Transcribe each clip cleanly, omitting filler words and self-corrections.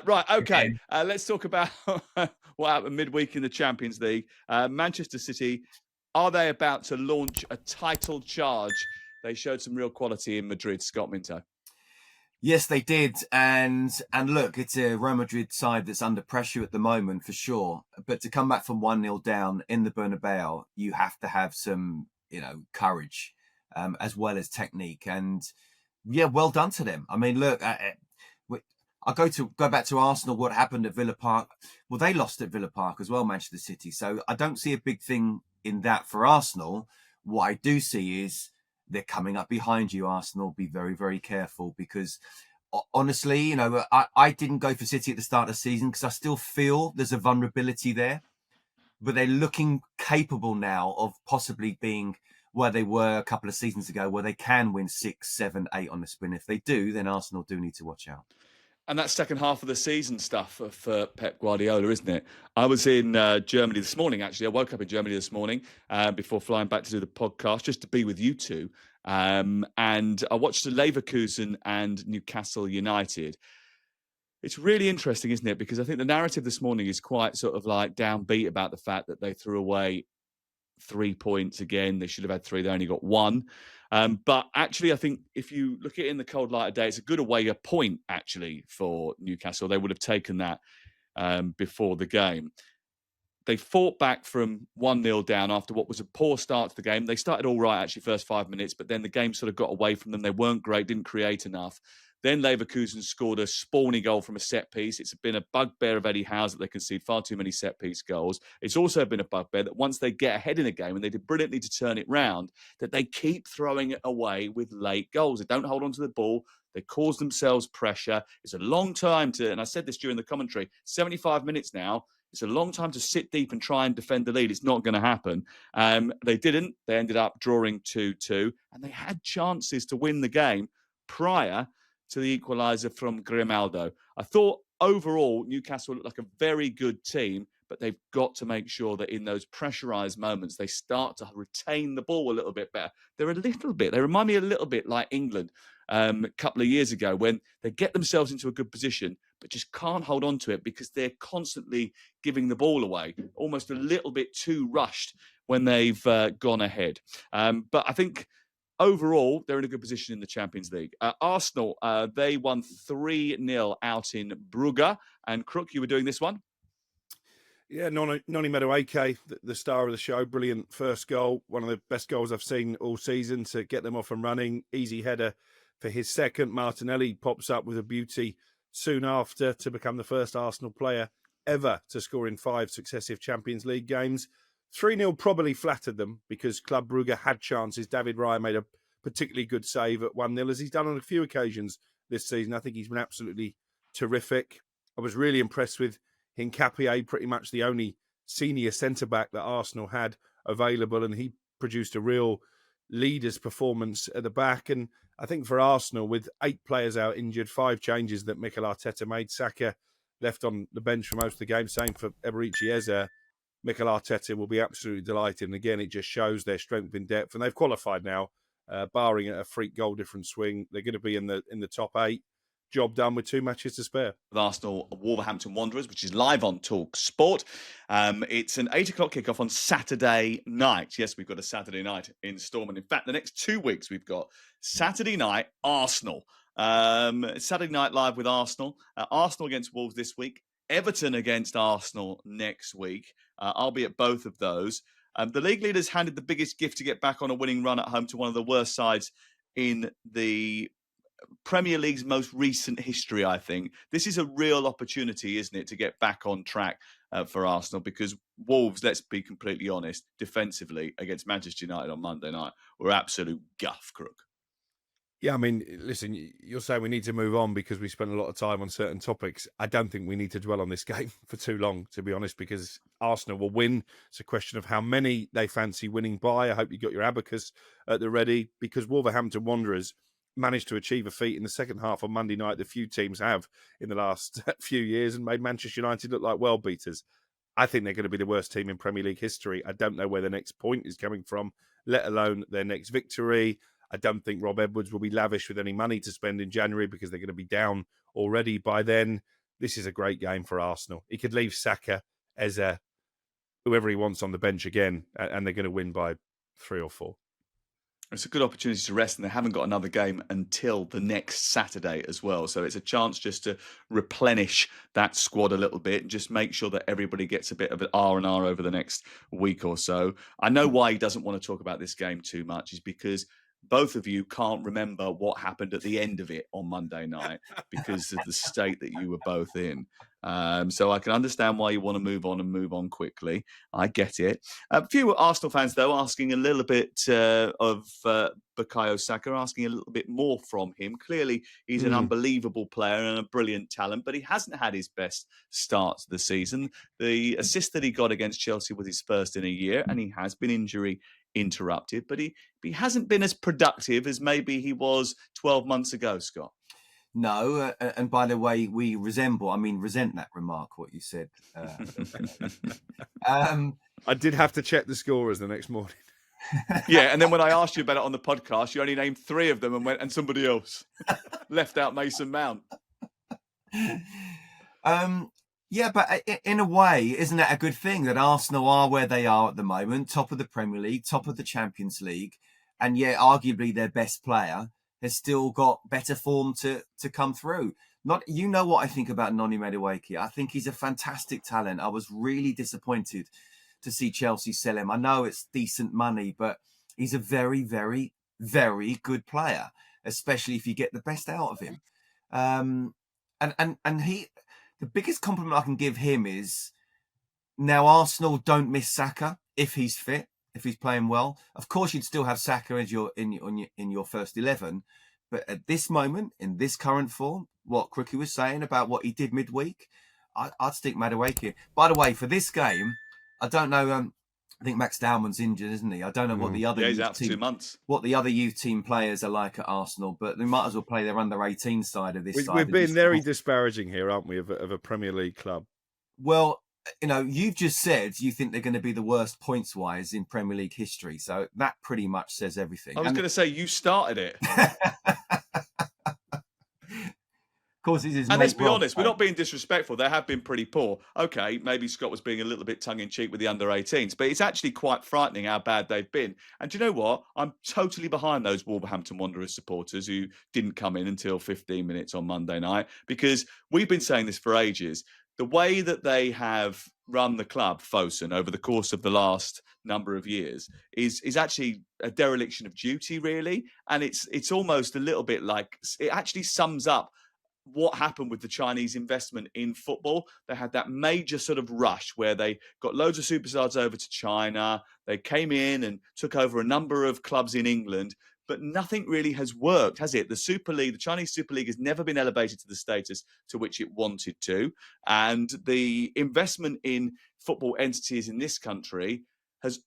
Right, okay. Again. Let's talk about what happened midweek in the Champions League. Manchester City, are they about to launch a title charge? They showed some real quality in Madrid, Scott Minto. Yes, they did. And look, it's a Real Madrid side that's under pressure at the moment for sure. But to come back from 1-0 down in the Bernabeu, you have to have some, courage, as well as technique. And yeah, well done to them. I mean, look, I go back to Arsenal. What happened at Villa Park? Well, they lost at Villa Park as well, Manchester City. So I don't see a big thing in that for Arsenal. What I do see is they're coming up behind you, Arsenal. Be very, very careful because honestly, I didn't go for City at the start of the season because I still feel there's a vulnerability there. But they're looking capable now of possibly being where they were a couple of seasons ago, where they can win 6, 7, 8 on the spin. If they do, then Arsenal do need to watch out. And that's second half of the season stuff for Pep Guardiola, isn't it? I was in Germany this morning, actually. I woke up in Germany this morning before flying back to do the podcast, just to be with you two. And I watched the Leverkusen and Newcastle United. It's really interesting, isn't it? Because I think the narrative this morning is quite sort of like downbeat about the fact that they threw away 3 points again. They should have had 3. They only got 1. But actually, I think if you look at it in the cold light of day, it's a good away point, actually, for Newcastle. They would have taken that before the game. They fought back from 1-0 down after what was a poor start to the game. They started all right, actually, first 5 minutes, but then the game sort of got away from them. They weren't great, didn't create enough. Then Leverkusen scored a spawny goal from a set piece. It's been a bugbear of Eddie Howe's that they concede far too many set piece goals. It's also been a bugbear that once they get ahead in a game, and they did brilliantly to turn it round, that they keep throwing it away with late goals. They don't hold on to the ball. They cause themselves pressure. It's a long time to, and I said this during the commentary, 75 minutes now. It's a long time to sit deep and try and defend the lead. It's not going to happen. They didn't. They ended up drawing 2-2, and they had chances to win the game prior to the equaliser from Grimaldo. I thought overall Newcastle looked like a very good team, but they've got to make sure that in those pressurised moments, they start to retain the ball a little bit better. They remind me a little bit like England a couple of years ago when they get themselves into a good position, but just can't hold on to it because they're constantly giving the ball away, almost a little bit too rushed when they've gone ahead. But I think overall, they're in a good position in the Champions League. Arsenal, they won 3-0 out in Brugge. And Crook, you were doing this one? Yeah, Noni Madueke, the star of the show, brilliant first goal. One of the best goals I've seen all season to get them off and running. Easy header for his second. Martinelli pops up with a beauty soon after to become the first Arsenal player ever to score in 5 successive Champions League games. 3-0 probably flattered them because Club Brugge had chances. David Raya made a particularly good save at 1-0, as he's done on a few occasions this season. I think he's been absolutely terrific. I was really impressed with Hincapié, pretty much the only senior centre-back that Arsenal had available, and he produced a real leader's performance at the back. And I think for Arsenal, with 8 players out injured, 5 changes that Mikel Arteta made, Saka left on the bench for most of the game, same for Eberechi Eze, Mikel Arteta will be absolutely delighted. And again, it just shows their strength in depth. And they've qualified now, barring a freak goal difference swing. They're going to be in the top 8. Job done with 2 matches to spare. With Arsenal, Wolverhampton Wanderers, which is live on talkSPORT. It's an 8 o'clock kickoff on Saturday night. Yes, we've got a Saturday night instalment. In fact, the next 2 weeks, we've got Saturday night Arsenal. Saturday night live with Arsenal. Arsenal against Wolves this week. Everton against Arsenal next week. I'll be at both of those. The league leaders handed the biggest gift to get back on a winning run at home to one of the worst sides in the Premier League's most recent history, I think. This is a real opportunity, isn't it, to get back on track for Arsenal, because Wolves, let's be completely honest, defensively against Manchester United on Monday night were absolute guff, Crook. Yeah, I mean, listen, you're saying we need to move on because we spent a lot of time on certain topics. I don't think we need to dwell on this game for too long, to be honest, because Arsenal will win. It's a question of how many they fancy winning by. I hope you got your abacus at the ready, because Wolverhampton Wanderers managed to achieve a feat in the second half on Monday night that few teams have in the last few years, and made Manchester United look like world beaters. I think they're going to be the worst team in Premier League history. I don't know where the next point is coming from, let alone their next victory. I don't think Rob Edwards will be lavish with any money to spend in January because they're going to be down already by then. this is a great game for Arsenal. He could leave Saka, Eze, whoever he wants on the bench again, and they're going to win by 3 or 4. It's a good opportunity to rest, and they haven't got another game until the next Saturday as well. So it's a chance just to replenish that squad a little bit and just make sure that everybody gets a bit of an R&R over the next week or so. I know why he doesn't want to talk about this game too much is because both of you can't remember what happened at the end of it on Monday night because of the state that you were both in. So I can understand why you want to move on quickly. I get it. A few Arsenal fans, though, asking a little bit of Bukayo Saka, asking a little bit more from him. Clearly, he's an unbelievable player and a brilliant talent, but he hasn't had his best start to the season. The assist that he got against Chelsea was his first in a year, and he has been injury interrupted, but he hasn't been as productive as maybe he was 12 months ago, Scott. No, and by the way, we resent that remark, what you said. I did have to check the scorers the next morning. Yeah, and then when I asked you about it on the podcast, you only named 3 of them and somebody else. Left out Mason Mount. Yeah, but in a way, isn't that a good thing that Arsenal are where they are at the moment, top of the Premier League, top of the Champions League, and yet arguably their best player has still got better form to come through. What I think about Noni Madueke. I think he's a fantastic talent. I was really disappointed to see Chelsea sell him. I know it's decent money, but he's a very, very, very good player, especially if you get the best out of him. And he, the biggest compliment I can give him is now Arsenal don't miss Saka if he's fit. If he's playing well, of course you'd still have Saka as in your first 11. But at this moment, in this current form, what Crookie was saying about what he did midweek, I'd stick Madueke. By the way, for this game, I don't know. I think Max Dowman's injured, isn't he? I don't know what the other he's out for 2 months. What the other youth team players are like at Arsenal, but they might as well play their under-18 side of this. We've been very disparaging here, aren't we, of a Premier League club? Well, you've just said you think they're going to be the worst points-wise in Premier League history. So that pretty much says everything. I was going to say, you started it. Of course, this is. And let's be honest, we're not being disrespectful. They have been pretty poor. Okay, maybe Scott was being a little bit tongue-in-cheek with the under-18s, but it's actually quite frightening how bad they've been. And do you know what? I'm totally behind those Wolverhampton Wanderers supporters who didn't come in until 15 minutes on Monday night, because we've been saying this for ages. The way that they have run the club, Fosun, over the course of the last number of years is actually a dereliction of duty, really. And it's almost a little bit like, it actually sums up what happened with the Chinese investment in football. They had that major sort of rush where they got loads of superstars over to China. They came in and took over a number of clubs in England, but nothing really has worked, has it? The Super League, the Chinese Super League, has never been elevated to the status to which it wanted to. And the investment in football entities in this country has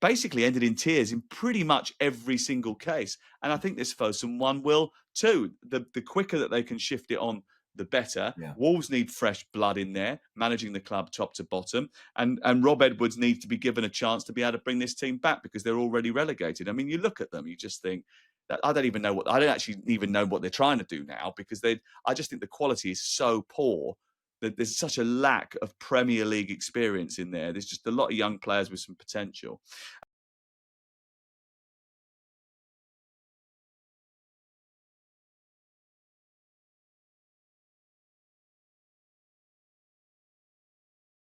basically ended in tears in pretty much every single case. And I think this Fosun one will too. The quicker that they can shift it on, the better. Yeah. Wolves need fresh blood in there, managing the club top to bottom. And Rob Edwards needs to be given a chance to be able to bring this team back because they're already relegated. I mean, you look at them, you just think, that I don't actually even know what they're trying to do now, because I just think the quality is so poor that there's such a lack of Premier League experience in there. There's just a lot of young players with some potential.